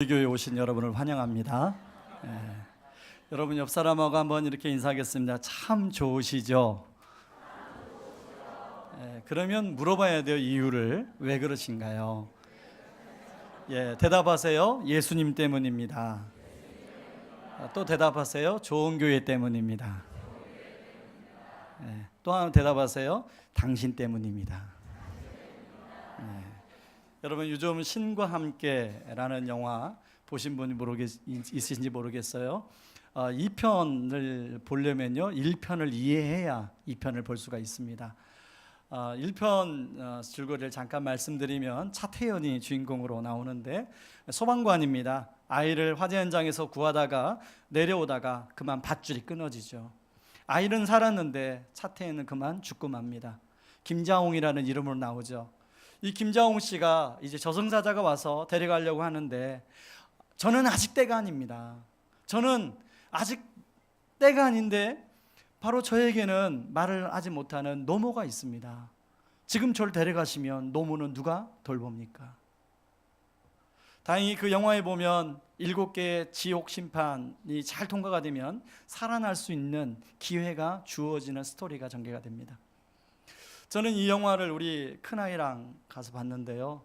우리 교회에 오신 여러분을 환영합니다. 여러분 옆 사람하고 한번 이렇게 인사하겠습니다. 참 좋으시죠? 그러면 물어봐야 돼요. 이유를. 왜 그러신가요? 대답하세요. 예수님 때문입니다. 또 대답하세요. 좋은 교회 때문입니다. 또 하나 대답하세요. 당신 때문입니다. 여러분 요즘 신과 함께라는 영화 보신 분이 있으신지 모르겠어요. 2편을 보려면요 1편을 이해해야 2편을 볼 수가 있습니다. 1편 줄거리를 잠깐 말씀드리면 차태현이 주인공으로 나오는데 소방관입니다. 아이를 화재 현장에서 구하다가 내려오다가 그만 밧줄이 끊어지죠. 아이는 살았는데 차태현은 그만 죽고 맙니다. 김자홍이라는 이름으로 나오죠. 이 김자홍 씨가 이제 저승사자가 와서 데려가려고 하는데 저는 아직 때가 아닙니다. 저는 아직 때가 아닌데 바로 저에게는 말을 하지 못하는 노모가 있습니다. 지금 저를 데려가시면 노모는 누가 돌봅니까? 다행히 그 영화에 보면 7개의 지옥 심판이 잘 통과가 되면 살아날 수 있는 기회가 주어지는 스토리가 전개가 됩니다. 저는 이 영화를 우리 큰아이랑 가서 봤는데요,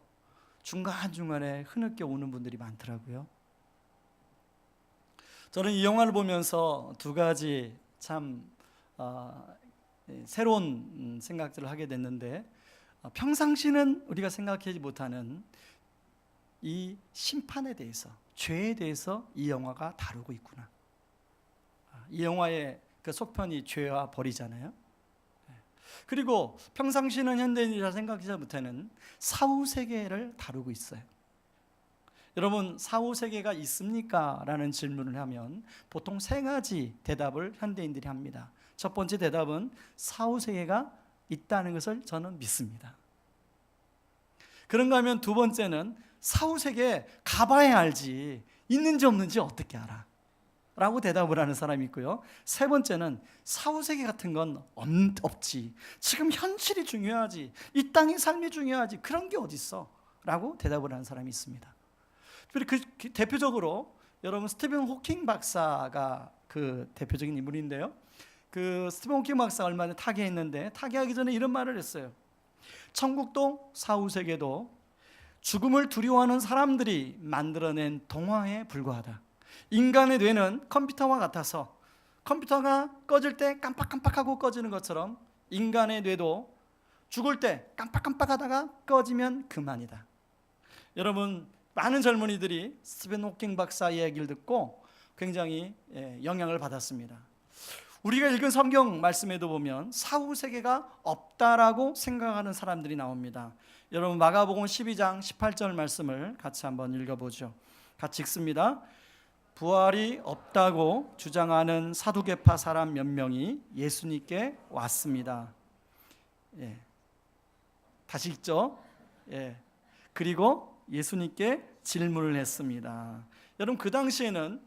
중간중간에 흐느껴 우는 분들이 많더라고요. 저는 이 영화를 보면서 두 가지 참 새로운 생각들을 하게 됐는데, 평상시는 우리가 생각하지 못하는 이 심판에 대해서, 죄에 대해서 이 영화가 다루고 있구나. 이 영화의 그 속편이 죄와 벌이잖아요. 그리고 평상시는 현대인이 잘 생각하지 못하는 사후세계를 다루고 있어요. 여러분, 사후세계가 있습니까? 라는 질문을 하면 보통 세 가지 대답을 현대인들이 합니다. 첫 번째 대답은 사후세계가 있다는 것을 저는 믿습니다. 그런가 하면 두 번째는 사후세계에 가봐야 알지, 있는지 없는지 어떻게 알아? 라고 대답을 하는 사람이 있고요. 세 번째는 사후세계 같은 건 없지, 지금 현실이 중요하지, 이 땅의 삶이 중요하지, 그런 게 어딨어? 라고 대답을 하는 사람이 있습니다. 대표적으로 여러분 스티븐 호킹 박사가 그 대표적인 인물인데요, 그 스티븐 호킹 박사가 얼마 전에 타계했는데 타계하기 전에 이런 말을 했어요. 천국도 사후세계도 죽음을 두려워하는 사람들이 만들어낸 동화에 불과하다. 인간의 뇌는 컴퓨터와 같아서 컴퓨터가 꺼질 때 깜빡깜빡하고 꺼지는 것처럼 인간의 뇌도 죽을 때 깜빡깜빡하다가 꺼지면 그만이다. 여러분, 많은 젊은이들이 스티븐 호킹 박사 이야기를 듣고 굉장히 영향을 받았습니다. 우리가 읽은 성경 말씀에도 보면 사후세계가 없다라고 생각하는 사람들이 나옵니다. 여러분, 마가복음 12장 18절 말씀을 같이 한번 읽어보죠. 같이 읽습니다. 부활이 없다고 주장하는 사두개파 사람 몇 명이 예수님께 왔습니다. 다시 읽죠. 그리고 예수님께 질문을 했습니다. 여러분, 그 당시에는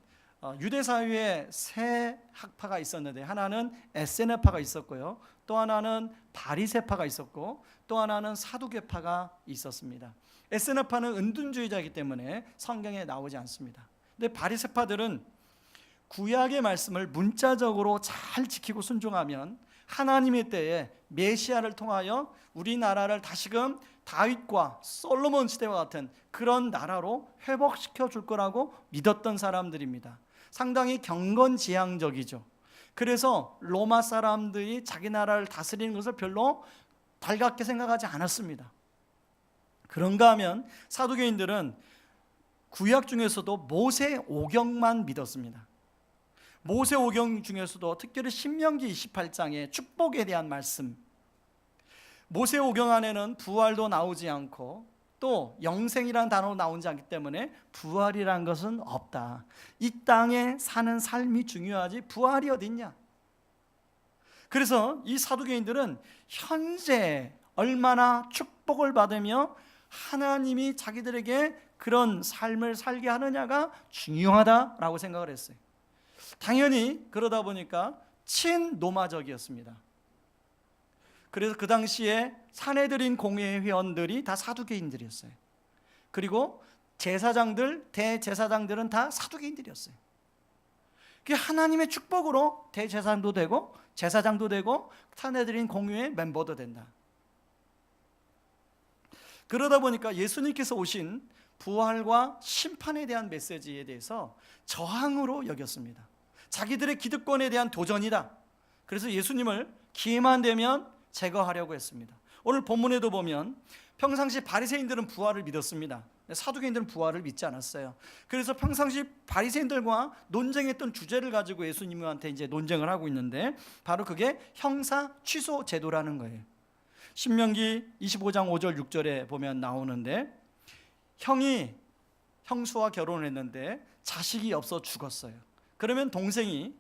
유대 사회에 세 학파가 있었는데, 하나는 에세네파가 있었고요, 또 하나는 바리새파가 있었고, 또 하나는 사두개파가 있었습니다. 에세네파는 은둔주의자이기 때문에 성경에 나오지 않습니다. 근데 바리새파들은 구약의 말씀을 문자적으로 잘 지키고 순종하면 하나님의 때에 메시아를 통하여 우리나라를 다시금 다윗과 솔로몬 시대와 같은 그런 나라로 회복시켜 줄 거라고 믿었던 사람들입니다. 상당히 경건지향적이죠. 그래서 로마 사람들이 자기 나라를 다스리는 것을 별로 달갑게 생각하지 않았습니다. 그런가 하면 사두개인들은 구약 중에서도 모세오경만 믿었습니다. 모세오경 중에서도 특별히 신명기 28장의 축복에 대한 말씀, 모세오경 안에는 부활도 나오지 않고 또 영생이라는 단어도 나오지 않기 때문에 부활이라는 것은 없다. 이 땅에 사는 삶이 중요하지 부활이 어딨냐. 그래서 이 사두개인들은 현재 얼마나 축복을 받으며 하나님이 자기들에게 그런 삶을 살게 하느냐가 중요하다라고 생각을 했어요. 당연히 그러다 보니까 친노마적이었습니다. 그래서 그 당시에 사내들인 공회 회원들이 다 사두개인들이었어요. 그리고 제사장들, 대제사장들은 다 사두개인들이었어요. 그게 하나님의 축복으로 대제사장도 되고 제사장도 되고 사내들인 공유의 멤버도 된다. 그러다 보니까 예수님께서 오신 부활과 심판에 대한 메시지에 대해서 저항으로 여겼습니다. 자기들의 기득권에 대한 도전이다. 그래서 예수님을 기회만 되면 제거하려고 했습니다. 오늘 본문에도 보면 평상시 바리새인들은 부활을 믿었습니다. 사두개인들은 부활을 믿지 않았어요. 그래서 평상시 바리새인들과 논쟁했던 주제를 가지고 예수님한테 이제 논쟁을 하고 있는데 바로 그게 형사 취소 제도라는 거예요. 신명기 25장 5절 6절에 보면 나오는데 형이 형수와 결혼했는데 자식이 없어 죽었어요. 그러면 동생이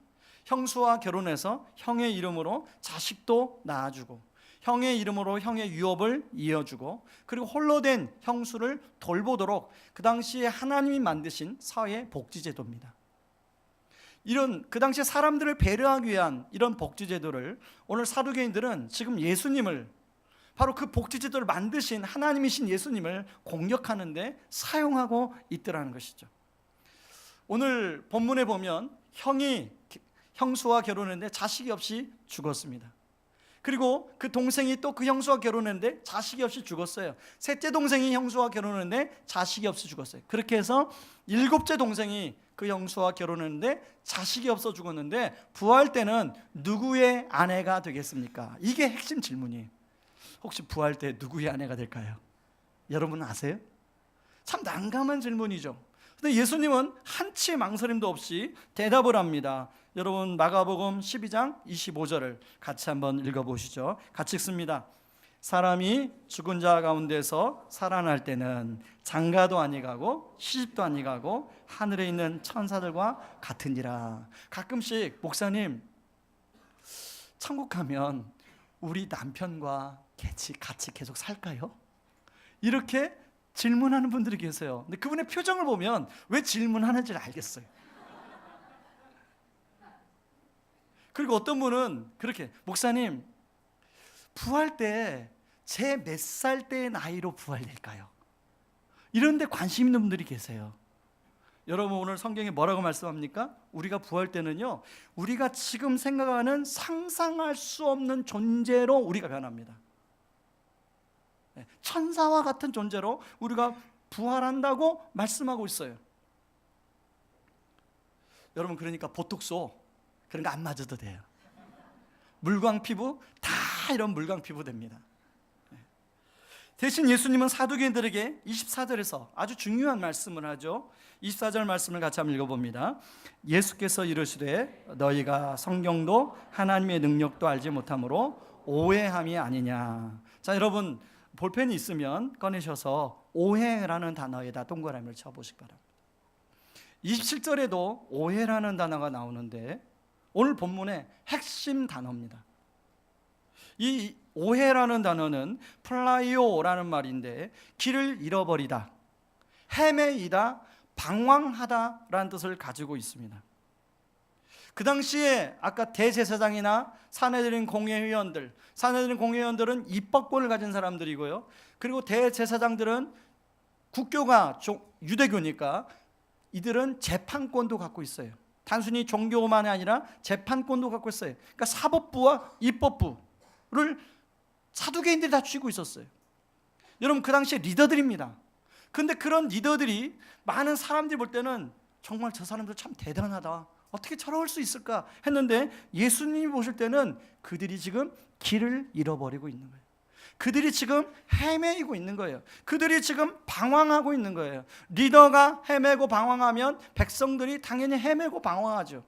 형수와 결혼해서 형의 이름으로 자식도 낳아주고 형의 이름으로 형의 유업을 이어주고 그리고 홀로 된 형수를 돌보도록 그 당시에 하나님이 만드신 사회 복지제도입니다. 이런 그 당시에 사람들을 배려하기 위한 이런 복지제도를 오늘 사두개인들은 지금 예수님을 바로 그 복지제도를 만드신 하나님이신 예수님을 공격하는데 사용하고 있더라는 것이죠. 오늘 본문에 보면 형이 형수와 결혼했는데 자식이 없이 죽었습니다. 그리고 그 동생이 또 그 형수와 결혼했는데 자식이 없이 죽었어요. 셋째 동생이 형수와 결혼했는데 자식이 없이 죽었어요. 그렇게 해서 일곱째 동생이 그 형수와 결혼했는데 자식이 없어 죽었는데 부활 때는 누구의 아내가 되겠습니까? 이게 핵심 질문이에요. 혹시 부활 때 누구의 아내가 될까요? 여러분 아세요? 참 난감한 질문이죠. 근데 예수님은 한치의 망설임도 없이 대답을 합니다. 여러분 마가복음 12장 25절을 같이 한번 읽어보시죠. 같이 읽습니다. 사람이 죽은 자 가운데서 살아날 때는 장가도 아니가고 시집도 아니가고 하늘에 있는 천사들과 같으니라. 가끔씩 목사님 천국 가면 우리 남편과 같이 계속 살까요? 이렇게 질문하는 분들이 계세요. 근데 그분의 표정을 보면 왜 질문하는지를 알겠어요. 그리고 어떤 분은 그렇게 목사님 부활 때 제 몇 살 때의 나이로 부활될까요? 이런 데 관심 있는 분들이 계세요. 여러분 오늘 성경에 뭐라고 말씀합니까? 우리가 부활 때는요 우리가 지금 생각하는 상상할 수 없는 존재로 우리가 변합니다. 천사와 같은 존재로 우리가 부활한다고 말씀하고 있어요. 여러분 그러니까 보톡스 그런 거 안 맞아도 돼요. 물광 피부 다 이런 물광 피부 됩니다. 대신 예수님은 사두개인들에게 24절에서 아주 중요한 말씀을 하죠. 24절 말씀을 같이 한번 읽어봅니다. 예수께서 이르시되 너희가 성경도 하나님의 능력도 알지 못함으로 오해함이 아니냐. 자 여러분 볼펜이 있으면 꺼내셔서 오해라는 단어에다 동그라미를 쳐보시기 바랍니다. 27절에도 오해라는 단어가 나오는데 오늘 본문의 핵심 단어입니다. 이 오해라는 단어는 플라이오라는 말인데 길을 잃어버리다, 헤매이다, 방황하다라는 뜻을 가지고 있습니다. 그 당시에 아까 대제사장이나 사내들인 공회의원들은 입법권을 가진 사람들이고요. 그리고 대제사장들은 국교가 유대교니까 이들은 재판권도 갖고 있어요. 단순히 종교만이 아니라 재판권도 갖고 있어요. 그러니까 사법부와 입법부를 사두개인들이 다 쥐고 있었어요. 여러분 그 당시에 리더들입니다. 그런데 그런 리더들이 많은 사람들이 볼 때는 정말 저 사람들 참 대단하다, 어떻게 저럴 수 있을까 했는데 예수님이 보실 때는 그들이 지금 길을 잃어버리고 있는 거예요. 그들이 지금 헤매이고 있는 거예요. 그들이 지금 방황하고 있는 거예요. 리더가 헤매고 방황하면 백성들이 당연히 헤매고 방황하죠.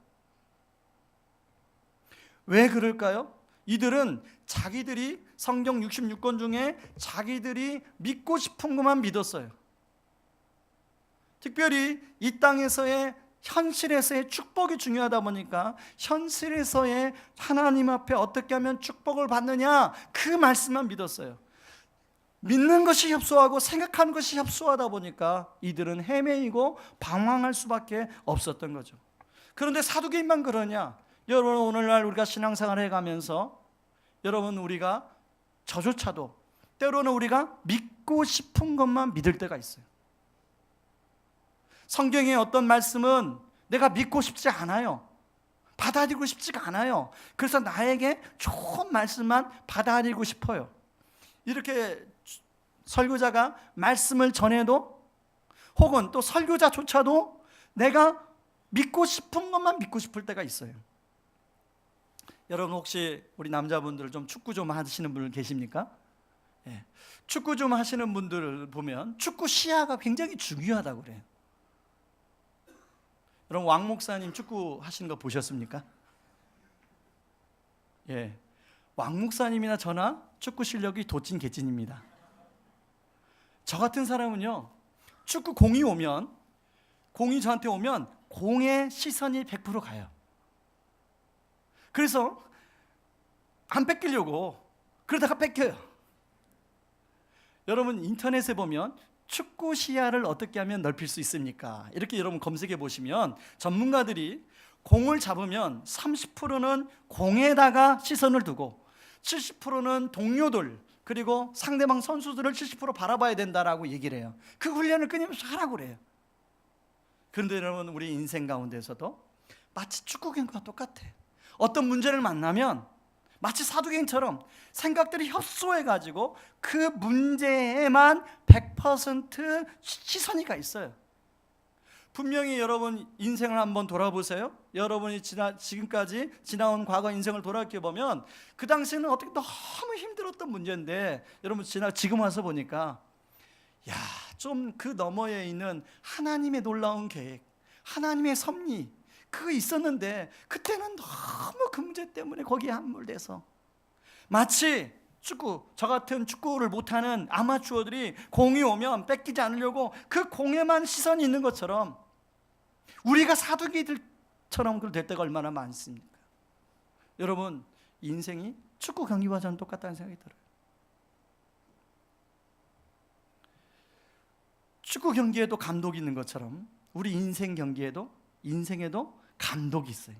왜 그럴까요? 이들은 자기들이 성경 66권 중에 자기들이 믿고 싶은 것만 믿었어요. 특별히 이 땅에서의 현실에서의 축복이 중요하다 보니까 현실에서의 하나님 앞에 어떻게 하면 축복을 받느냐 그 말씀만 믿었어요. 믿는 것이 협소하고 생각하는 것이 협소하다 보니까 이들은 헤매이고 방황할 수밖에 없었던 거죠. 그런데 사두개인만 그러냐? 여러분 오늘날 우리가 신앙생활을 해가면서 여러분 우리가 저조차도 때로는 우리가 믿고 싶은 것만 믿을 때가 있어요. 성경의 어떤 말씀은 내가 믿고 싶지 않아요. 받아들이고 싶지가 않아요. 그래서 나에게 좋은 말씀만 받아들이고 싶어요. 이렇게 설교자가 말씀을 전해도, 혹은 또 설교자조차도 내가 믿고 싶은 것만 믿고 싶을 때가 있어요. 여러분 혹시 우리 남자분들 좀 축구 좀 하시는 분 계십니까? 예. 축구 좀 하시는 분들을 보면 축구 시야가 굉장히 중요하다고 그래요. 여러분 왕 목사님 축구 하시는 거 보셨습니까? 예, 왕 목사님이나 저나 축구 실력이 도찐 개찐입니다. 저 같은 사람은요, 축구 공이 저한테 오면 공의 시선이 100% 가요. 그래서 안 뺏기려고 그러다가 뺏겨요. 여러분 인터넷에 보면 축구 시야를 어떻게 하면 넓힐 수 있습니까? 이렇게 여러분 검색해 보시면 전문가들이 공을 잡으면 30%는 공에다가 시선을 두고 70%는 동료들, 그리고 상대방 선수들을 70% 바라봐야 된다라고 얘기를 해요. 그 훈련을 끊임없이 하라고 그래요. 그런데 여러분 우리 인생 가운데서도 마치 축구 경기와 똑같아. 어떤 문제를 만나면 마치 사도행처럼 생각들이 협소해가지고 그 문제에만 100% 시선이 가 있어요. 분명히 여러분 인생을 한번 돌아보세요. 여러분이 지금까지 지나온 과거 인생을 돌아보면 그 당시에는 어떻게 너무 힘들었던 문제인데, 여러분 지금 와서 보니까 야, 좀 그 너머에 있는 하나님의 놀라운 계획, 하나님의 섭리, 그거 있었는데 그때는 너무 그 문제 때문에 거기에 함몰돼서 마치 저 같은 축구를 못하는 아마추어들이 공이 오면 뺏기지 않으려고 그 공에만 시선이 있는 것처럼 우리가 사두기들처럼 될 때가 얼마나 많습니까? 여러분 인생이 축구 경기와 저는 똑같다는 생각이 들어요. 축구 경기에도 감독이 있는 것처럼 우리 인생에도 감독이 있어요.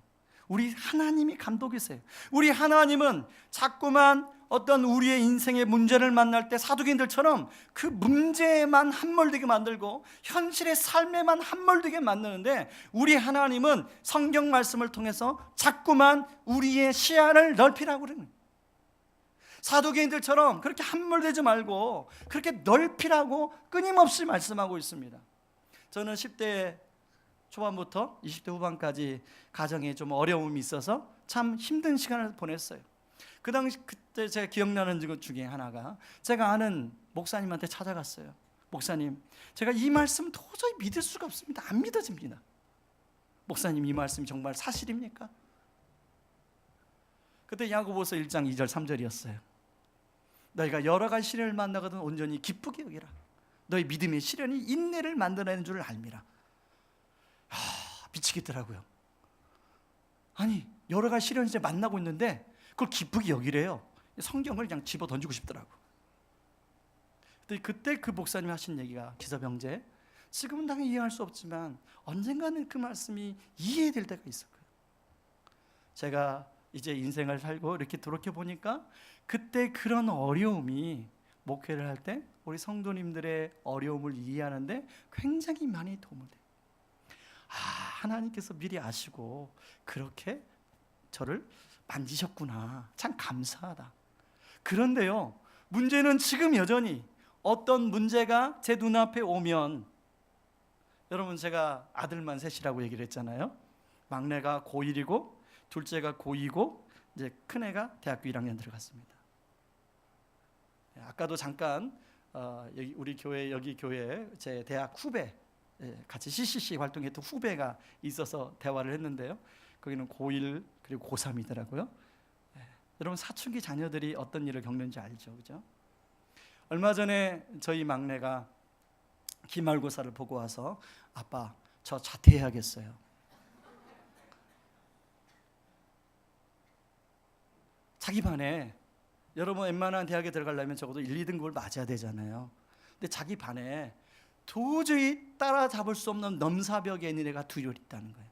우리 하나님이 감독이 있어요. 우리 하나님은 자꾸만 어떤 우리의 인생의 문제를 만날 때 사두개인들처럼 그 문제에만 함몰되게 만들고 현실의 삶에만 함몰되게 만드는데, 우리 하나님은 성경 말씀을 통해서 자꾸만 우리의 시야를 넓히라고 그러는 거예요. 사두개인들처럼 그렇게 함몰되지 말고 그렇게 넓히라고 끊임없이 말씀하고 있습니다. 저는 10대 초반부터 20대 후반까지 가정에 좀 어려움이 있어서 참 힘든 시간을 보냈어요. 그때 제가 기억나는 것 중에 하나가, 제가 아는 목사님한테 찾아갔어요. 목사님, 제가 이 말씀 도저히 믿을 수가 없습니다. 안 믿어집니다. 목사님, 이 말씀이 정말 사실입니까? 그때 야고보서 1장 2절 3절이었어요. 너희가 여러 가지 시련을 만나거든 온전히 기쁘게 여기라. 너희 믿음의 시련이 인내를 만들어내는 줄 알미라. 미치겠더라고요. 아니, 여러 가지 시련을 이제 만나고 있는데 그걸 기쁘게 여기래요. 성경을 그냥 집어 던지고 싶더라고. 그때 그 목사님이 하신 얘기가, 기사병제, 지금은 당연히 이해할 수 없지만 언젠가는 그 말씀이 이해될 때가 있을 거예요. 제가 이제 인생을 살고 이렇게 돌이켜보니까 그때 그런 어려움이 목회를 할 때 우리 성도님들의 어려움을 이해하는데 굉장히 많이 도움을 돼요. 하나님께서 미리 아시고 그렇게 저를 만지셨구나, 참 감사하다. 그런데요, 문제는 지금 여전히 어떤 문제가 제 눈앞에 오면, 여러분 제가 아들만 셋이라고 얘기를 했잖아요. 막내가 고1이고 둘째가 고2고 이제 큰애가 대학교 1학년 들어갔습니다. 아까도 잠깐 우리 교회, 여기 교회 제 대학 후배, 같이 CCC 활동했던 후배가 있어서 대화를 했는데요. 거기는 고1 그리고 고3이더라고요. 여러분 사춘기 자녀들이 어떤 일을 겪는지 알죠, 그죠? 얼마 전에 저희 막내가 기말고사를 보고 와서 아빠, 저 자퇴해야겠어요. 자기 반에, 여러분 웬만한 대학에 들어가려면 적어도 1, 2등급을 맞아야 되잖아요. 근데 자기 반에 도저히 따라잡을 수 없는 넘사벽에 있는 애가 둘 있다는 거예요.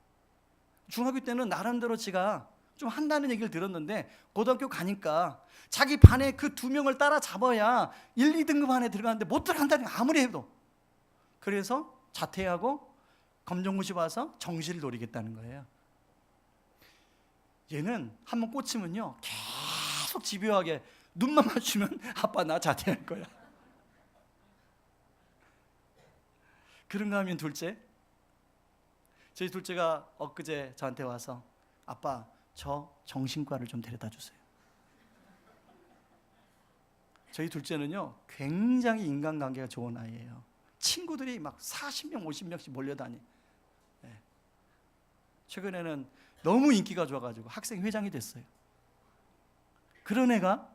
중학교 때는 나름대로 지가 좀 한다는 얘기를 들었는데 고등학교 가니까 자기 반에 그 2명을 따라잡아야 1, 2등급 안에 들어가는데 못 들어간다는 거예요, 아무리 해도. 그래서 자퇴하고 검정고시 봐서 정시를 노리겠다는 거예요. 얘는 한번 꽂히면요 계속 집요하게 눈만 맞추면 아빠 나 자퇴할 거야. 그런가 하면 둘째, 저희 둘째가 엊그제 저한테 와서 아빠 저 정신과를 좀 데려다 주세요. 저희 둘째는요 굉장히 인간관계가 좋은 아이예요. 친구들이 막 40명 50명씩 몰려다니. 네. 최근에는 너무 인기가 좋아가지고 학생회장이 됐어요. 그런 애가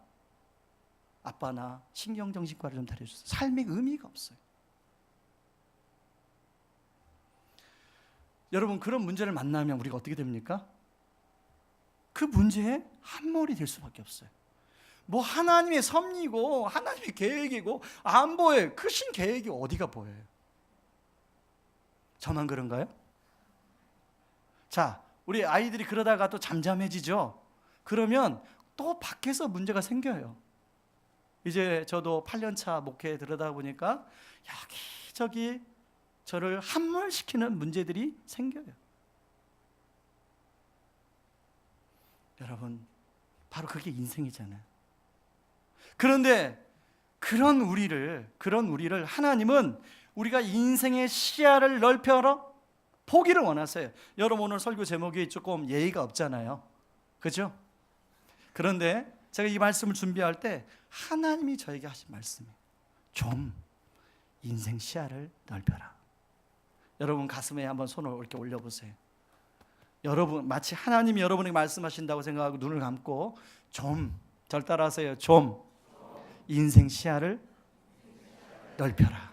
아빠 나 신경정신과를 좀 데려주세요. 삶의 의미가 없어요. 여러분 그런 문제를 만나면 우리가 어떻게 됩니까? 그 문제에 함몰이 될 수밖에 없어요. 뭐 하나님의 섭리고 하나님의 계획이고 안 보여요. 크신 계획이 어디가 보여요? 저만 그런가요? 자, 우리 아이들이 그러다가 또 잠잠해지죠. 그러면 또 밖에서 문제가 생겨요. 이제 저도 8년차 목회에 들어다 보니까 여기저기 저를 함몰시키는 문제들이 생겨요. 여러분 바로 그게 인생이잖아요. 그런데 그런 우리를 하나님은 우리가 인생의 시야를 넓혀라 보기를 원하세요. 여러분 오늘 설교 제목이 조금 예의가 없잖아요. 그죠? 그런데 제가 이 말씀을 준비할 때 하나님이 저에게 하신 말씀이에요. 좀 인생 시야를 넓혀라. 여러분 가슴에 한번 손을 이렇게 올려보세요. 여러분 마치 하나님이 여러분에게 말씀하신다고 생각하고 눈을 감고 좀, 절 따라하세요. 좀 인생 시야를 넓혀라.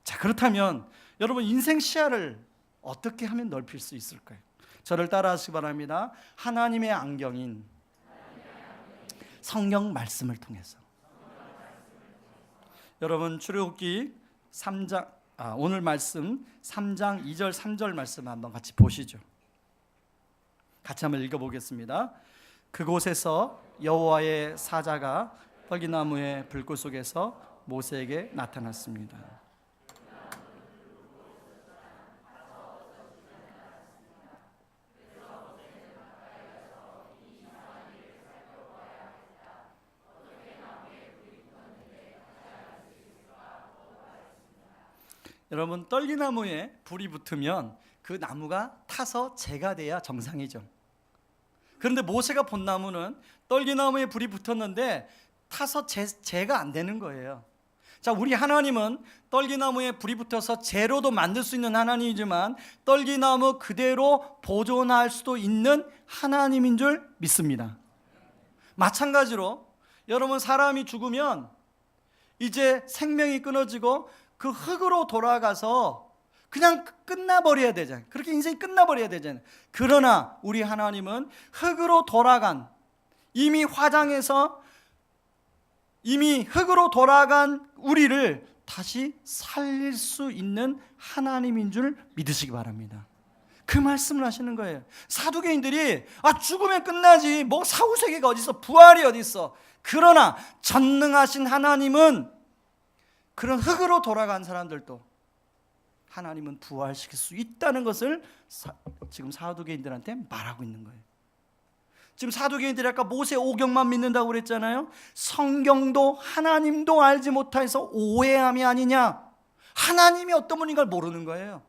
자, 그렇다면 여러분 인생 시야를 어떻게 하면 넓힐 수 있을까요? 저를 따라하시기 바랍니다. 하나님의 안경인 성경 말씀을 통해서. 여러분 출애굽기 3장 오늘 말씀 3장 2절 3절 말씀 한번 같이 보시죠. 같이 한번 읽어보겠습니다. 그곳에서 여호와의 사자가 떨기나무의 불꽃 속에서 모세에게 나타났습니다. 여러분 떨기나무에 불이 붙으면 그 나무가 타서 재가 돼야 정상이죠. 그런데 모세가 본 나무는 떨기나무에 불이 붙었는데 타서 재가 안 되는 거예요. 자, 우리 하나님은 떨기나무에 불이 붙어서 재료도 만들 수 있는 하나님이지만 떨기나무 그대로 보존할 수도 있는 하나님인 줄 믿습니다. 마찬가지로 여러분 사람이 죽으면 이제 생명이 끊어지고 그 흙으로 돌아가서 그냥 끝나버려야 되잖아요. 그렇게 인생이 끝나버려야 되잖아요. 그러나 우리 하나님은 흙으로 돌아간 이미 화장해서 이미 흙으로 돌아간 우리를 다시 살릴 수 있는 하나님인 줄 믿으시기 바랍니다. 그 말씀을 하시는 거예요. 사두개인들이 죽으면 끝나지 뭐 사후세계가 어디 있어, 부활이 어디 있어. 그러나 전능하신 하나님은 그런 흙으로 돌아간 사람들도 하나님은 부활시킬 수 있다는 것을 지금 사두개인들한테 말하고 있는 거예요. 지금 사두개인들이 아까 모세 오경만 믿는다고 그랬잖아요. 성경도 하나님도 알지 못해서 오해함이 아니냐. 하나님이 어떤 분인가를 모르는 거예요.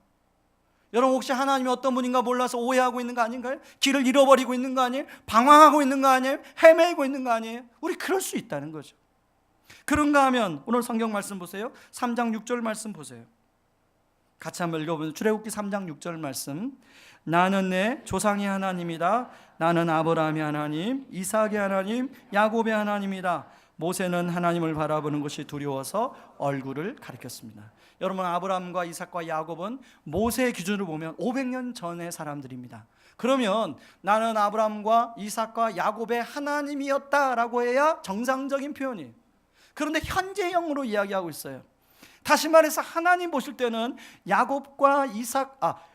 여러분 혹시 하나님이 어떤 분인가 몰라서 오해하고 있는 거 아닌가요? 길을 잃어버리고 있는 거 아니에요? 방황하고 있는 거 아니에요? 헤매고 있는 거 아니에요? 우리 그럴 수 있다는 거죠. 그런가 하면 오늘 성경 말씀 보세요. 3장 6절 말씀 보세요. 같이 한번 읽어보세요. 출애굽기 3장 6절 말씀. 나는 내 조상의 하나님이다. 나는 아브라함의 하나님, 이삭의 하나님, 야곱의 하나님이다. 모세는 하나님을 바라보는 것이 두려워서 얼굴을 가리켰습니다. 여러분 아브라함과 이삭과 야곱은 모세의 기준으로 보면 500년 전의 사람들입니다. 그러면 나는 아브라함과 이삭과 야곱의 하나님이었다라고 해야 정상적인 표현이에요. 그런데 현재형으로 이야기하고 있어요. 다시 말해서 하나님 보실 때는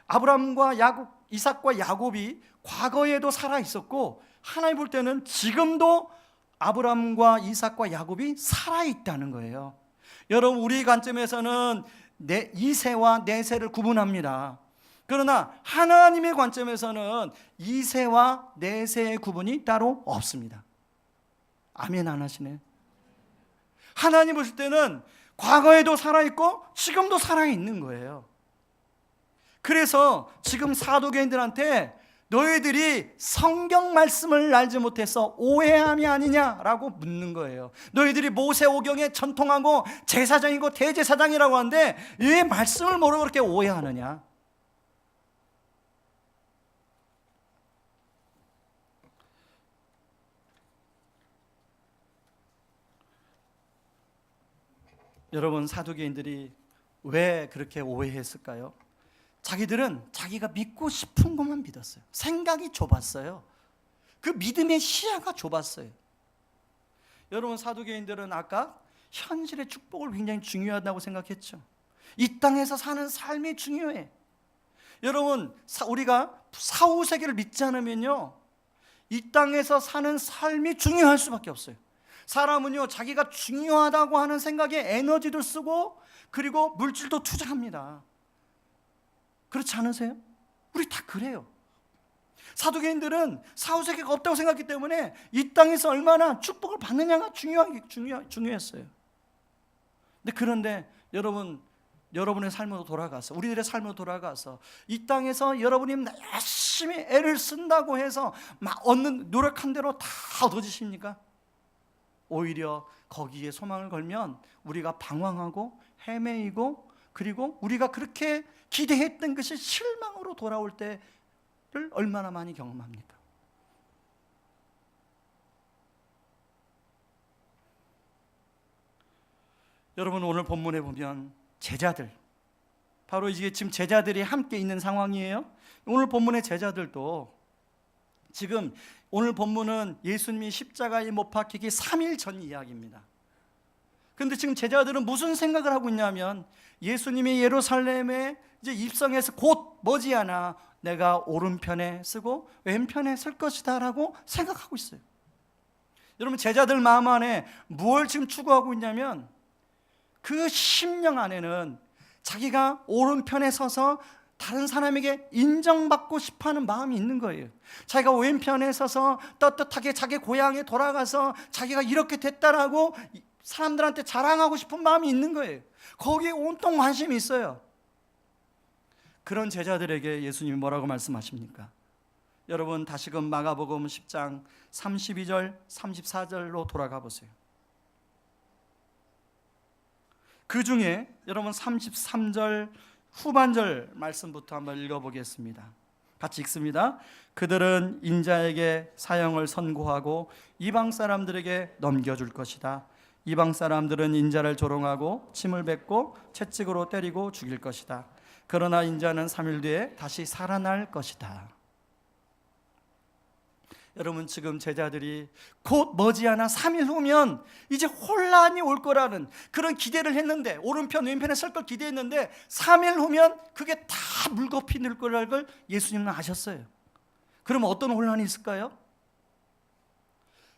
아브라함과 이삭과 야곱이 과거에도 살아 있었고 하나님 볼 때는 지금도 아브라함과 이삭과 야곱이 살아 있다는 거예요. 여러분 우리 관점에서는 이세와 내세를 구분합니다. 그러나 하나님의 관점에서는 이세와 내세의 구분이 따로 없습니다. 아멘 안 하시네. 하나님 보실 때는 과거에도 살아있고 지금도 살아있는 거예요. 그래서 지금 사도계인들한테 너희들이 성경 말씀을 알지 못해서 오해함이 아니냐라고 묻는 거예요. 너희들이 모세오경에 전통하고 제사장이고 대제사장이라고 하는데 왜 말씀을 모르고 그렇게 오해하느냐. 여러분, 사두개인들이 왜 그렇게 오해했을까요? 자기들은 자기가 믿고 싶은 것만 믿었어요. 생각이 좁았어요. 그 믿음의 시야가 좁았어요. 여러분, 사두개인들은 아까 현실의 축복을 굉장히 중요하다고 생각했죠. 이 땅에서 사는 삶이 중요해. 여러분, 우리가 사후세계를 믿지 않으면요, 이 땅에서 사는 삶이 중요할 수밖에 없어요. 사람은요, 자기가 중요하다고 하는 생각에 에너지도 쓰고 그리고 물질도 투자합니다. 그렇지 않으세요? 우리 다 그래요. 사두개인들은 사후세계가 없다고 생각했기 때문에 이 땅에서 얼마나 축복을 받느냐가 중요했어요. 그런데 여러분의 삶으로 돌아가서, 우리들의 삶으로 돌아가서 이 땅에서 여러분이 열심히 애를 쓴다고 해서 막 얻는, 노력한 대로 다 얻어지십니까? 오히려 거기에 소망을 걸면 우리가 방황하고 헤매이고, 그리고 우리가 그렇게 기대했던 것이 실망으로 돌아올 때를 얼마나 많이 경험합니까? 여러분, 오늘 본문에 보면 제자들, 바로 이게 지금 제자들이 함께 있는 상황이에요. 오늘 본문의 제자들도 지금, 오늘 본문은 예수님이 십자가에 못 박히기 3일 전 이야기입니다. 그런데 지금 제자들은 무슨 생각을 하고 있냐면, 예수님이 예루살렘에 이제 입성해서 곧 머지않아 내가 오른편에 쓰고 왼편에 설 것이다 라고 생각하고 있어요. 여러분, 제자들 마음 안에 무엇을 지금 추구하고 있냐면, 그 심령 안에는 자기가 오른편에 서서 다른 사람에게 인정받고 싶어하는 마음이 있는 거예요. 자기가 왼편에 서서 떳떳하게 자기 고향에 돌아가서 자기가 이렇게 됐다라고 사람들한테 자랑하고 싶은 마음이 있는 거예요. 거기에 온통 관심이 있어요. 그런 제자들에게 예수님이 뭐라고 말씀하십니까? 여러분, 다시금 마가복음 10장 32절 34절로 돌아가 보세요. 그 중에 여러분 33절 후반절 말씀부터 한번 읽어보겠습니다. 같이 읽습니다. 그들은 인자에게 사형을 선고하고 이방 사람들에게 넘겨줄 것이다. 이방 사람들은 인자를 조롱하고 침을 뱉고 채찍으로 때리고 죽일 것이다. 그러나 인자는 3일 뒤에 다시 살아날 것이다. 여러분, 지금 제자들이 곧 머지않아 3일 후면 이제 혼란이 올 거라는 그런 기대를 했는데, 오른편 왼편에 설 걸 기대했는데 3일 후면 그게 다 물거피 늘 거라는 걸 예수님은 아셨어요. 그러면 어떤 혼란이 있을까요?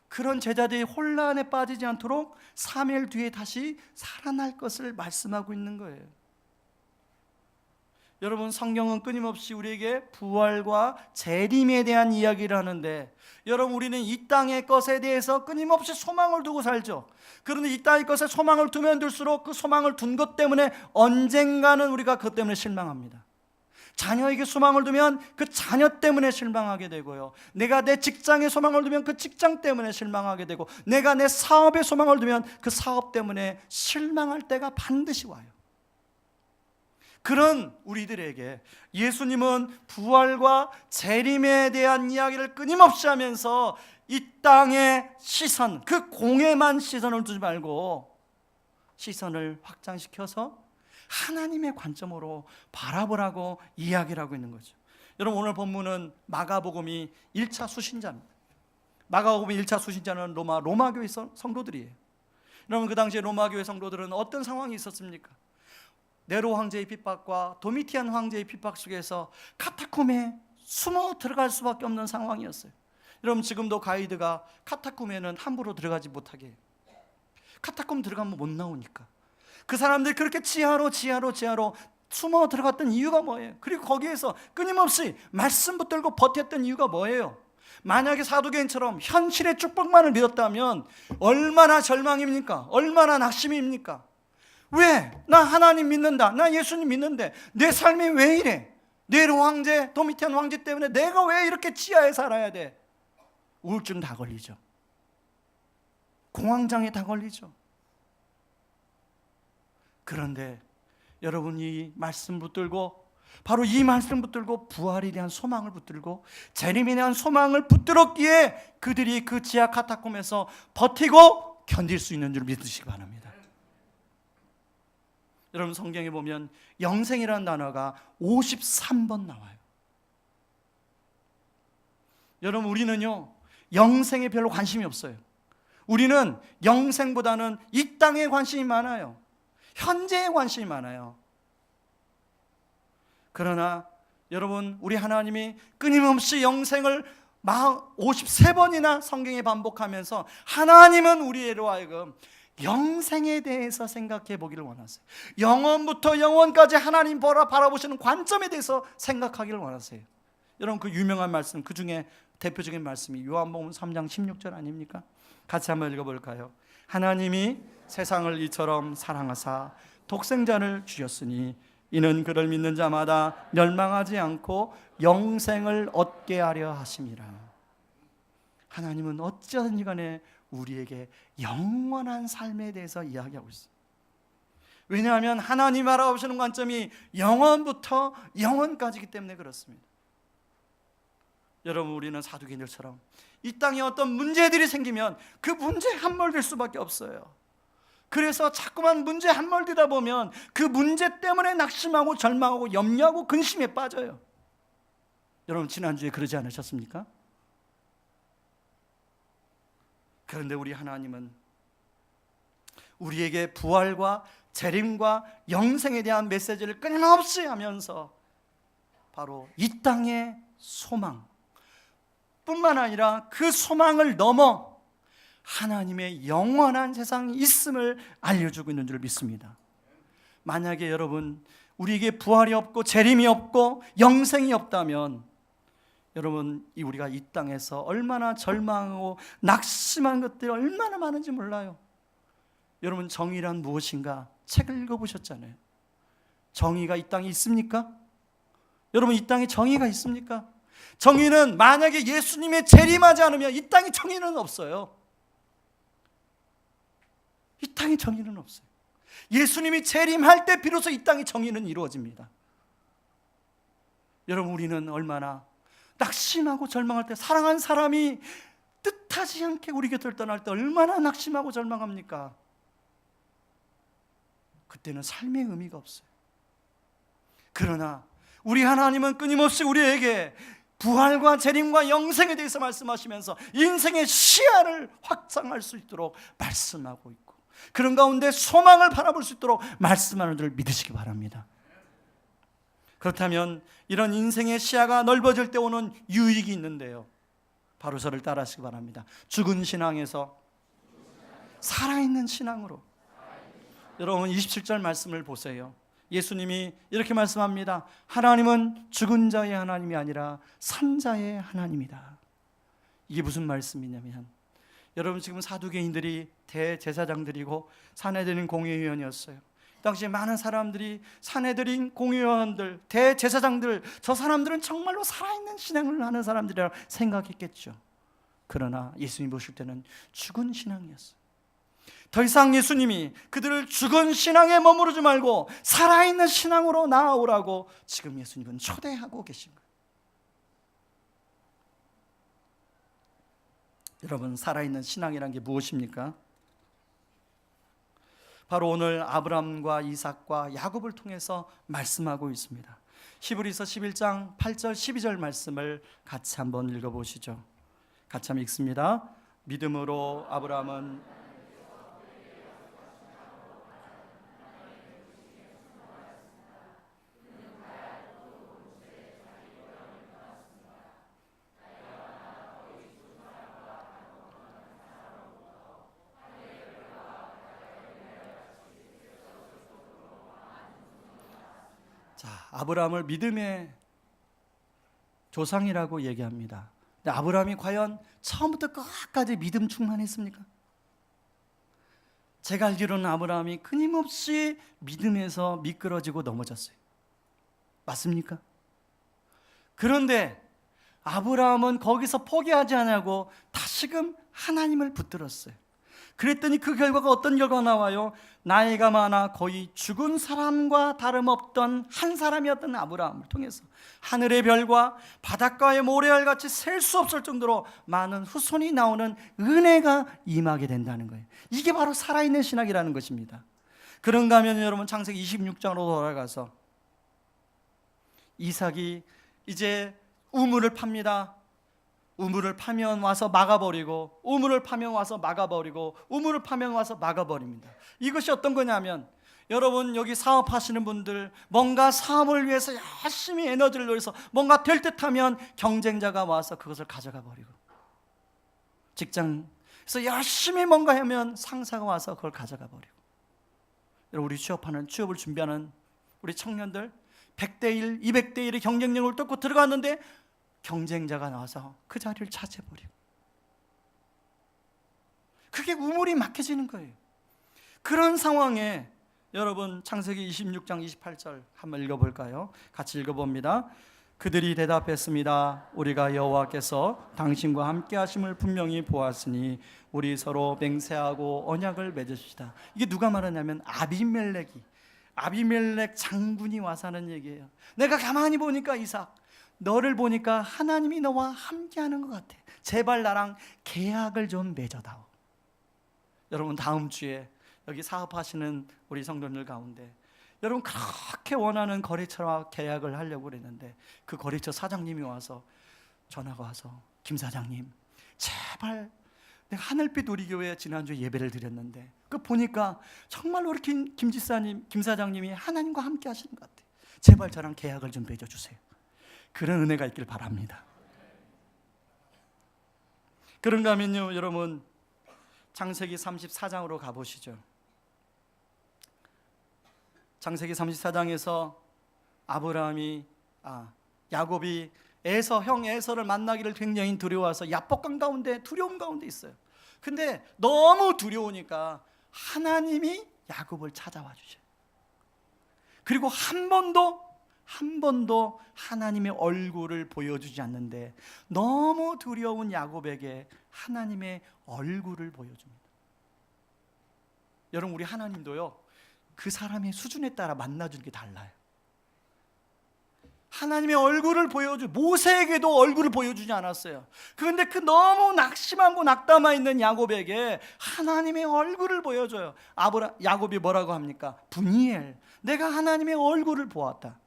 그런 제자들이 혼란에 빠지지 않도록 3일 뒤에 다시 살아날 것을 말씀하고 있는 거예요. 여러분, 성경은 끊임없이 우리에게 부활과 재림에 대한 이야기를 하는데, 여러분, 우리는 이 땅의 것에 대해서 끊임없이 소망을 두고 살죠. 그런데 이 땅의 것에 소망을 두면 둘수록 그 소망을 둔 것 때문에 언젠가는 우리가 그것 때문에 실망합니다. 자녀에게 소망을 두면 그 자녀 때문에 실망하게 되고요, 내가 내 직장에 소망을 두면 그 직장 때문에 실망하게 되고, 내가 내 사업에 소망을 두면 그 사업 때문에 실망할 때가 반드시 와요. 그런 우리들에게 예수님은 부활과 재림에 대한 이야기를 끊임없이 하면서 이 땅의 시선, 그 공에만 시선을 두지 말고 시선을 확장시켜서 하나님의 관점으로 바라보라고 이야기를 하고 있는 거죠. 여러분, 오늘 본문은 마가복음이 1차 수신자입니다. 마가복음의 1차 수신자는 로마교회 성도들이에요. 여러분, 그 당시에 로마교회 성도들은 어떤 상황이 있었습니까? 네로 황제의 핍박과 도미티안 황제의 핍박 속에서 카타콤에 숨어 들어갈 수밖에 없는 상황이었어요. 여러분, 지금도 가이드가 카타콤에는 함부로 들어가지 못하게 해요. 카타콤 들어가면 못 나오니까. 그 사람들이 그렇게 지하로 숨어 들어갔던 이유가 뭐예요? 그리고 거기에서 끊임없이 말씀 붙들고 버텼던 이유가 뭐예요? 만약에 사도개인처럼 현실의 축복만을 믿었다면 얼마나 절망입니까? 얼마나 낙심입니까? 왜? 나 하나님 믿는다, 나 예수님 믿는데 내 삶이 왜 이래? 네로 황제, 도미티안 황제 때문에 내가 왜 이렇게 지하에 살아야 돼? 우울증 다 걸리죠. 공황장애 다 걸리죠. 그런데 여러분이 말씀 붙들고, 바로 이 말씀 붙들고 부활에 대한 소망을 붙들고 재림에 대한 소망을 붙들었기에 그들이 그 지하 카타콤에서 버티고 견딜 수 있는 줄 믿으시기 바랍니다. 여러분, 성경에 보면 영생이라는 단어가 53번 나와요. 여러분, 우리는요 영생에 별로 관심이 없어요. 우리는 영생보다는 이 땅에 관심이 많아요. 현재에 관심이 많아요. 그러나 여러분, 우리 하나님이 끊임없이 영생을 53번이나 성경에 반복하면서 하나님은 우리로 하여금 영생에 대해서 생각해 보기를 원하세요. 영원부터 영원까지 하나님 바라보시는 관점에 대해서 생각하기를 원하세요. 여러분, 그 유명한 말씀, 그 중에 대표적인 말씀이 요한복음 3장 16절 아닙니까? 같이 한번 읽어볼까요? 하나님이 세상을 이처럼 사랑하사 독생자를 주셨으니 이는 그를 믿는 자마다 멸망하지 않고 영생을 얻게 하려 하심이라. 하나님은 어찌하든지 간에 우리에게 영원한 삶에 대해서 이야기하고 있어요. 왜냐하면 하나님 바라보시는 관점이 영원부터 영원까지이기 때문에 그렇습니다. 여러분, 우리는 사두개인들처럼 이 땅에 어떤 문제들이 생기면 그 문제에 함몰될 수밖에 없어요. 그래서 자꾸만 문제에 함몰되다 보면 그 문제 때문에 낙심하고 절망하고 염려하고 근심에 빠져요. 여러분, 지난주에 그러지 않으셨습니까? 그런데 우리 하나님은 우리에게 부활과 재림과 영생에 대한 메시지를 끊임없이 하면서 바로 이 땅의 소망 뿐만 아니라 그 소망을 넘어 하나님의 영원한 세상이 있음을 알려주고 있는 줄 믿습니다. 만약에 여러분, 우리에게 부활이 없고 재림이 없고 영생이 없다면 여러분, 우리가 이 땅에서 얼마나 절망하고 낙심한 것들이 얼마나 많은지 몰라요. 여러분, 정의란 무엇인가 책을 읽어보셨잖아요. 정의가 이 땅에 있습니까? 여러분, 이 땅에 정의가 있습니까? 정의는 만약에 예수님의 재림하지 않으면 이 땅에 정의는 없어요. 이 땅에 정의는 없어요. 예수님이 재림할 때 비로소 이 땅의 정의는 이루어집니다. 여러분, 우리는 얼마나 낙심하고 절망할 때, 사랑한 사람이 뜻하지 않게 우리 곁을 떠날 때 얼마나 낙심하고 절망합니까? 그때는 삶의 의미가 없어요. 그러나 우리 하나님은 끊임없이 우리에게 부활과 재림과 영생에 대해서 말씀하시면서 인생의 시야를 확장할 수 있도록 말씀하고 있고, 그런 가운데 소망을 바라볼 수 있도록 말씀하는 줄 믿으시기 바랍니다. 그렇다면 이런 인생의 시야가 넓어질 때 오는 유익이 있는데요, 바로 저를 따라하시기 바랍니다. 죽은 신앙에서 살아있는 신앙으로. 여러분, 27절 말씀을 보세요. 예수님이 이렇게 말씀합니다. 하나님은 죽은 자의 하나님이 아니라 산 자의 하나님이다. 이게 무슨 말씀이냐면, 여러분, 지금 사두개인들이 대제사장들이고 산헤드린 공회의원이었어요. 당시에 많은 사람들이 산헤드린 공회의원들, 대제사장들, 저 사람들은 정말로 살아있는 신앙을 하는 사람들이라고 생각했겠죠. 그러나 예수님 보실 때는 죽은 신앙이었어요. 더 이상 예수님이 그들을 죽은 신앙에 머무르지 말고 살아있는 신앙으로 나아오라고 지금 예수님은 초대하고 계신 거예요. 여러분, 살아있는 신앙이란 게 무엇입니까? 바로 오늘 아브라함과 이삭과 야곱을 통해서 말씀하고 있습니다. 히브리서 11장 8절 12절 말씀을 같이 한번 읽어보시죠. 같이 한번 읽습니다. 믿음으로 아브라함은 자, 아브라함을 믿음의 조상이라고 얘기합니다. 근데 아브라함이 과연 처음부터 끝까지 믿음 충만했습니까? 제가 알기로는 아브라함이 끊임없이 믿음에서 미끄러지고 넘어졌어요. 맞습니까? 그런데 아브라함은 거기서 포기하지 않고 다시금 하나님을 붙들었어요. 그랬더니 그 결과가 어떤 결과가 나와요? 나이가 많아 거의 죽은 사람과 다름없던 한 사람이었던 아브라함을 통해서 하늘의 별과 바닷가의 모래알같이 셀 수 없을 정도로 많은 후손이 나오는 은혜가 임하게 된다는 거예요. 이게 바로 살아있는 신학이라는 것입니다. 그런가 하면 여러분 창세기 26장으로 돌아가서 이삭이 이제 우물을 팝니다. 우물을 파면 와서 막아버리고, 우물을 파면 와서 막아버리고, 우물을 파면 와서 막아버립니다. 이것이 어떤 거냐면, 여러분 여기 사업하시는 분들 뭔가 사업을 위해서 열심히 에너지를 들여서 뭔가 될 듯하면 경쟁자가 와서 그것을 가져가 버리고, 직장에서 열심히 뭔가 하면 상사가 와서 그걸 가져가 버리고, 여러분 우리 취업을 준비하는 우리 청년들 100대 1, 200대 1의 경쟁력을 뚫고 들어갔는데 경쟁자가 나와서 그 자리를 차지해버리고, 그게 우물이 막혀지는 거예요. 그런 상황에 여러분 창세기 26장 28절 한번 읽어볼까요? 같이 읽어봅니다. 그들이 대답했습니다. 우리가 여호와께서 당신과 함께 하심을 분명히 보았으니 우리 서로 맹세하고 언약을 맺으시다. 이게 누가 말하냐면 아비멜렉 장군이 와서 하는 얘기예요. 내가 가만히 보니까 이삭, 너를 보니까 하나님이 너와 함께하는 것 같아. 제발 나랑 계약을 좀 맺어다오. 여러분 다음 주에 여기 사업하시는 우리 성도님들 가운데 여러분 그렇게 원하는 거래처와 계약을 하려고 그랬는데 그 거래처 사장님이 와서 전화가 와서, 김 사장님 제발, 내가 하늘빛 우리 교회에 지난주에 예배를 드렸는데 그 보니까 정말로 우리 김 사장님이 하나님과 함께 하시는 것 같아요. 제발 저랑 계약을 좀 맺어주세요. 그런 은혜가 있길 바랍니다. 그런가 하면요 여러분 창세기 34장으로 가보시죠. 창세기 34장에서 야곱이 형 에서를 만나기를 굉장히 두려워서 야복강 가운데 두려움 가운데 있어요. 근데 너무 두려우니까 하나님이 야곱을 찾아와 주셔요. 그리고 한 번도 하나님의 얼굴을 보여주지 않는데 너무 두려운 야곱에게 하나님의 얼굴을 보여줍니다. 여러분 우리 하나님도요 그 사람의 수준에 따라 만나주는 게 달라요. 하나님의 얼굴을 모세에게도 얼굴을 보여주지 않았어요. 그런데 그 너무 낙심하고 낙담해 있는 야곱에게 하나님의 얼굴을 보여줘요. 야곱이 뭐라고 합니까? 분이엘, 내가 하나님의 얼굴을 보았다.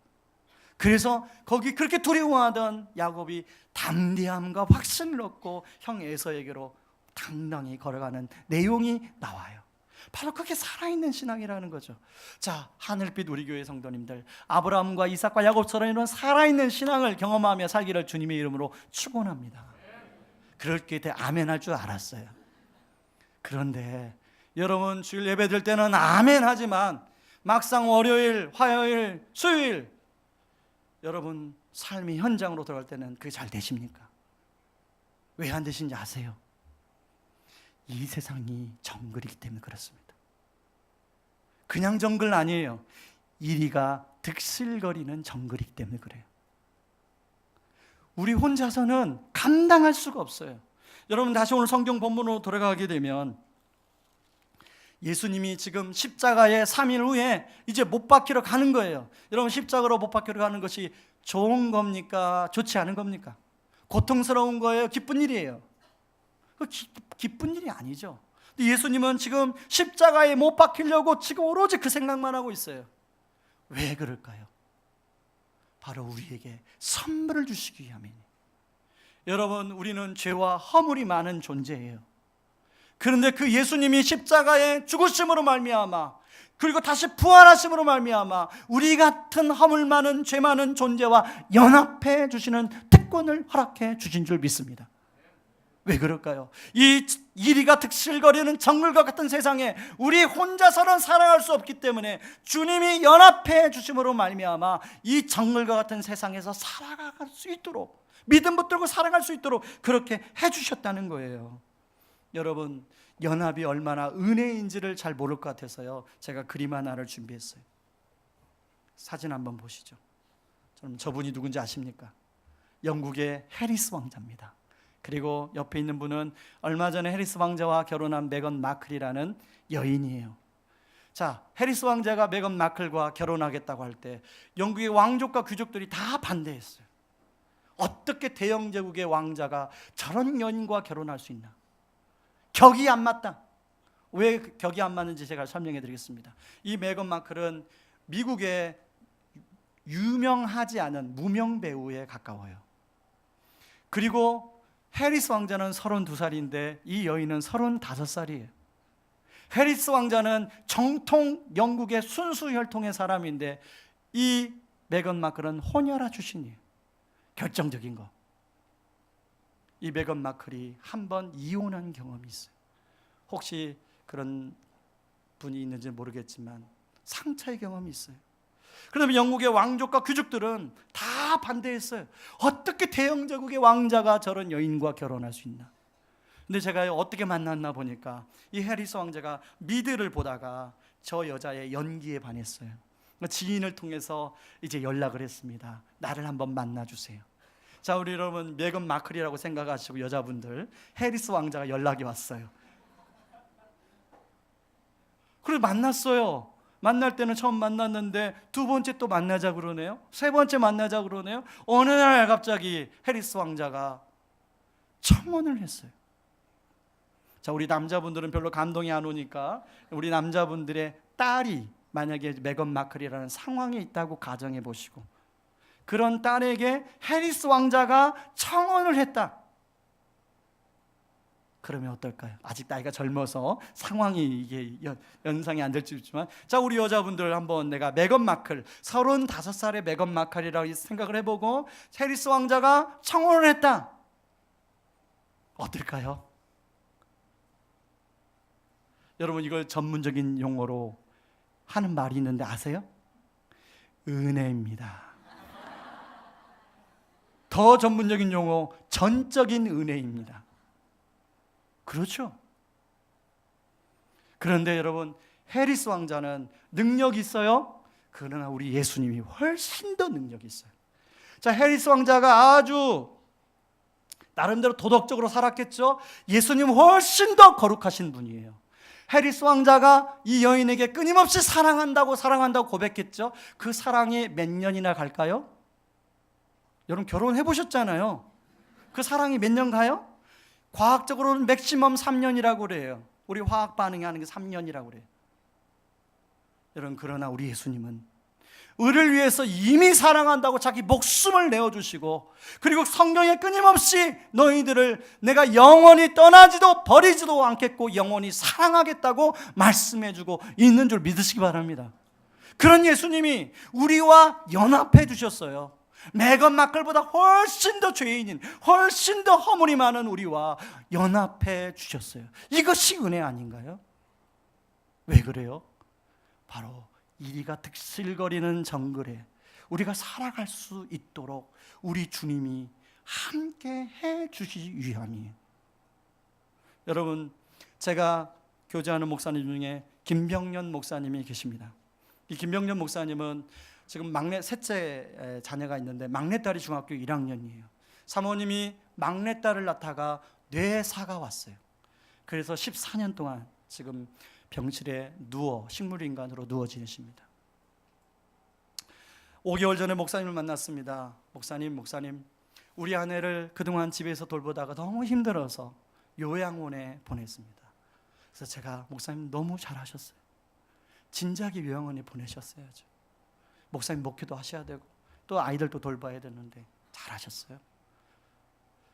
그래서 거기 그렇게 두려워하던 야곱이 담대함과 확신을 얻고 형 에서에게로 당당히 걸어가는 내용이 나와요. 바로 그게 살아있는 신앙이라는 거죠. 자, 하늘빛 우리 교회 성도님들, 아브라함과 이삭과 야곱처럼 이런 살아있는 신앙을 경험하며 살기를 주님의 이름으로 축원합니다. 그럴 때 아멘 할 줄 알았어요. 그런데 여러분 주일 예배 드릴 때는 아멘 하지만 막상 월요일, 화요일, 수요일 여러분 삶의 현장으로 들어갈 때는 그게 잘 되십니까? 왜 안 되신지 아세요? 이 세상이 정글이기 때문에 그렇습니다. 그냥 정글 아니에요. 이리가 득실거리는 정글이기 때문에 그래요. 우리 혼자서는 감당할 수가 없어요. 여러분 다시 오늘 성경 본문으로 돌아가게 되면 예수님이 지금 십자가에 3일 후에 이제 못 박히러 가는 거예요. 여러분 십자가로 못 박히러 가는 것이 좋은 겁니까? 좋지 않은 겁니까? 고통스러운 거예요? 기쁜 일이에요? 기쁜 일이 아니죠. 예수님은 지금 십자가에 못 박히려고 지금 오로지 그 생각만 하고 있어요. 왜 그럴까요? 바로 우리에게 선물을 주시기 위함이니. 여러분 우리는 죄와 허물이 많은 존재예요. 그런데 그 예수님이 십자가에 죽으심으로 말미암아 그리고 다시 부활하심으로 말미암아 우리 같은 허물 많은 죄 많은 존재와 연합해 주시는 특권을 허락해 주신 줄 믿습니다. 왜 그럴까요? 이 이리가 득실거리는 정글과 같은 세상에 우리 혼자서는 살아갈 수 없기 때문에 주님이 연합해 주심으로 말미암아 이 정글과 같은 세상에서 살아갈 수 있도록, 믿음 붙들고 살아갈 수 있도록 그렇게 해주셨다는 거예요. 여러분, 연합이 얼마나 은혜인지를 잘 모를 것 같아서요, 제가 그림 하나를 준비했어요. 사진 한번 보시죠. 저분이 누군지 아십니까? 영국의 해리스 왕자입니다. 그리고 옆에 있는 분은 얼마 전에 해리스 왕자와 결혼한 메건 마클이라는 여인이에요. 자, 해리스 왕자가 메건 마클과 결혼하겠다고 할 때 영국의 왕족과 귀족들이 다 반대했어요. 어떻게 대영 제국의 왕자가 저런 여인과 결혼할 수 있나? 격이 안 맞다. 왜 격이 안 맞는지 제가 설명해 드리겠습니다. 이 메건 마클은 미국의 유명하지 않은 무명 배우에 가까워요. 그리고 해리스 왕자는 32살인데 이 여인은 35살이에요. 해리스 왕자는 정통 영국의 순수 혈통의 사람인데 이 메건 마클은 혼혈아 출신이에요. 결정적인 거. 이 메건 마클이 한 번 이혼한 경험이 있어요. 혹시 그런 분이 있는지 모르겠지만 상처의 경험이 있어요. 그러면 영국의 왕족과 귀족들은 다 반대했어요. 어떻게 대영제국의 왕자가 저런 여인과 결혼할 수 있나? 근데 제가 어떻게 만났나 보니까 이 해리스 왕자가 미드를 보다가 저 여자의 연기에 반했어요. 지인을 통해서 이제 연락을 했습니다. 나를 한번 만나주세요. 자, 우리 여러분, 메건 마클이라고 생각하시고 여자분들, 해리스 왕자가 연락이 왔어요. 그래서 만났어요. 만날 때는 처음 만났는데 두 번째 또 만나자 그러네요. 세 번째 만나자 그러네요. 어느 날 갑자기 해리스 왕자가 청혼을 했어요. 자, 우리 남자분들은 별로 감동이 안 오니까 우리 남자분들의 딸이 만약에 메건 마클이라는 상황에 있다고 가정해 보시고, 그런 딸에게 해리스 왕자가 청혼을 했다. 그러면 어떨까요? 아직 나이가 젊어서 상황이 이게 연상이 안 될지 있지만, 자, 우리 여자분들 한번 내가 메건 마클 35살의 메건 마클이라고 생각을 해보고 해리스 왕자가 청혼을 했다. 어떨까요? 여러분, 이걸 전문적인 용어로 하는 말이 있는데 아세요? 은혜입니다. 더 전문적인 용어, 전적인 은혜입니다. 그렇죠? 그런데 여러분, 해리스 왕자는 능력이 있어요. 그러나 우리 예수님이 훨씬 더 능력이 있어요. 자, 해리스 왕자가 아주 나름대로 도덕적으로 살았겠죠. 예수님은 훨씬 더 거룩하신 분이에요. 해리스 왕자가 이 여인에게 끊임없이 사랑한다고 고백했죠. 그 사랑이 몇 년이나 갈까요? 여러분, 결혼해 보셨잖아요. 그 사랑이 몇 년 가요? 과학적으로는 맥시멈 3년이라고 그래요. 우리 화학 반응이 하는 게 3년이라고 그래요. 여러분, 그러나 우리 예수님은 의를 위해서 이미 사랑한다고 자기 목숨을 내어주시고, 그리고 성경에 끊임없이 너희들을 내가 영원히 떠나지도 버리지도 않겠고 영원히 사랑하겠다고 말씀해주고 있는 줄 믿으시기 바랍니다. 그런 예수님이 우리와 연합해 주셨어요. 메건 마클보다 훨씬 더 죄인인, 훨씬 더 허물이 많은 우리와 연합해 주셨어요. 이것이 은혜 아닌가요? 왜 그래요? 바로 이리가 득실거리는 정글에 우리가 살아갈 수 있도록 우리 주님이 함께 해 주시기 위함이에요. 여러분, 제가 교제하는 목사님 중에 김병년 목사님이 계십니다. 이 김병년 목사님은 지금 셋째 자녀가 있는데 막내딸이 중학교 1학년이에요. 사모님이 막내딸을 낳다가 뇌사가 왔어요. 그래서 14년 동안 지금 병실에 식물인간으로 누워 지내십니다. 5개월 전에 목사님을 만났습니다. 목사님, 우리 아내를 그동안 집에서 돌보다가 너무 힘들어서 요양원에 보냈습니다. 그래서 제가, 목사님 너무 잘하셨어요. 진작에 요양원에 보내셨어야죠. 목사님 목회도 하셔야 되고 또 아이들도 돌봐야 되는데 잘하셨어요.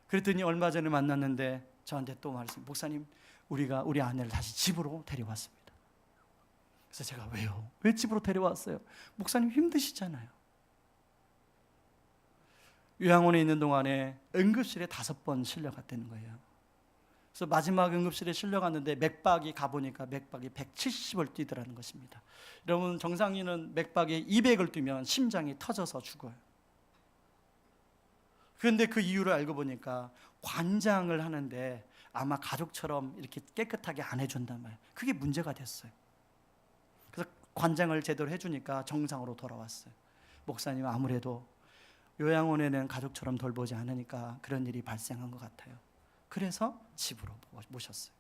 그랬더니 얼마 전에 만났는데 저한테 또 말했어요. 목사님, 우리가 우리 아내를 다시 집으로 데려왔습니다. 그래서 제가, 왜요? 왜 집으로 데려왔어요? 목사님 힘드시잖아요. 요양원에 있는 동안에 응급실에 5번 실려갔다는 거예요. 그래서 마지막 응급실에 실려갔는데 맥박이 가보니까 맥박이 170을 뛰더라는 것입니다. 여러분, 정상인은 맥박이 200을 뛰면 심장이 터져서 죽어요. 그런데 그 이유를 알고 보니까 관장을 하는데 아마 가족처럼 이렇게 깨끗하게 안 해준단 말이에요. 그게 문제가 됐어요. 그래서 관장을 제대로 해주니까 정상으로 돌아왔어요. 목사님, 아무래도 요양원에는 가족처럼 돌보지 않으니까 그런 일이 발생한 것 같아요. 그래서 집으로 모셨어요.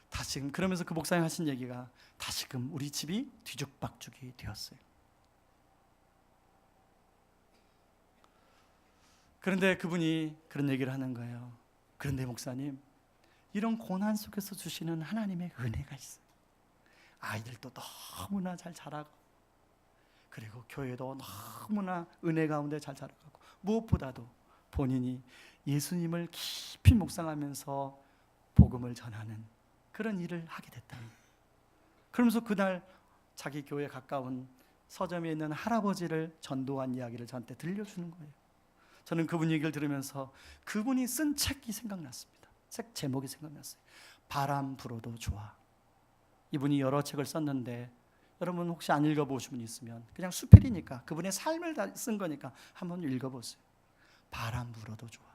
다시금 그러면서 그 목사님 하신 얘기가 다시금 우리 집이 뒤죽박죽이 되었어요. 그런데 그분이 그런 얘기를 하는 거예요. 그런데 목사님, 이런 고난 속에서 주시는 하나님의 은혜가 있어요. 아이들도 너무나 잘 자라고, 그리고 교회도 너무나 은혜 가운데 잘 자라가고, 무엇보다도 본인이 예수님을 깊이 묵상하면서 복음을 전하는 그런 일을 하게 됐다는 거예요. 그러면서 그날 자기 교회에 가까운 서점에 있는 할아버지를 전도한 이야기를 저한테 들려주는 거예요. 저는 그분 얘기를 들으면서 그분이 쓴 책이 생각났습니다. 책 제목이 생각났어요. 바람 불어도 좋아. 이분이 여러 책을 썼는데 여러분 혹시 안 읽어보신 분 있으면 그냥 수필이니까 그분의 삶을 다 쓴 거니까 한번 읽어보세요. 바람 불어도 좋아.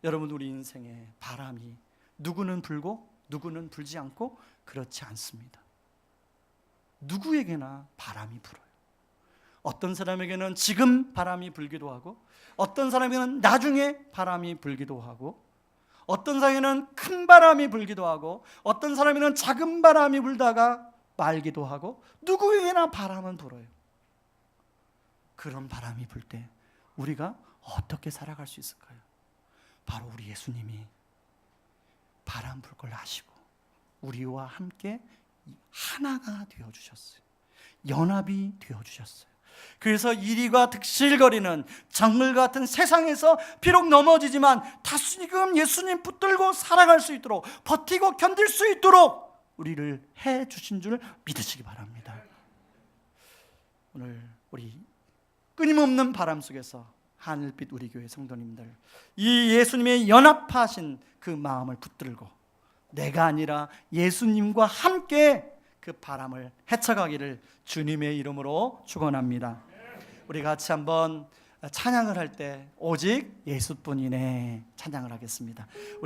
여러분, 우리 인생에 바람이 누구는 불고 누구는 불지 않고 그렇지 않습니다. 누구에게나 바람이 불어요. 어떤 사람에게는 지금 바람이 불기도 하고, 어떤 사람에게는 나중에 바람이 불기도 하고, 어떤 사람에게는 큰 바람이 불기도 하고, 어떤 사람에게는 작은 바람이 불다가 말기도 하고, 누구에게나 바람은 불어요. 그런 바람이 불 때 우리가 어떻게 살아갈 수 있을까요? 바로 우리 예수님이 바람 불 걸 아시고 우리와 함께 하나가 되어주셨어요. 연합이 되어주셨어요. 그래서 이리가 득실거리는 정글 같은 세상에서 비록 넘어지지만 다시금 예수님 붙들고 살아갈 수 있도록, 버티고 견딜 수 있도록 우리를 해주신 줄 믿으시기 바랍니다. 오늘 우리 끊임없는 바람 속에서 하늘빛 우리 교회 성도님들, 이 예수님의 연합하신 그 마음을 붙들고 내가 아니라 예수님과 함께 그 바람을 헤쳐가기를 주님의 이름으로 축원합니다. 우리 같이 한번 찬양을 할 때 오직 예수뿐이네 찬양을 하겠습니다. 우리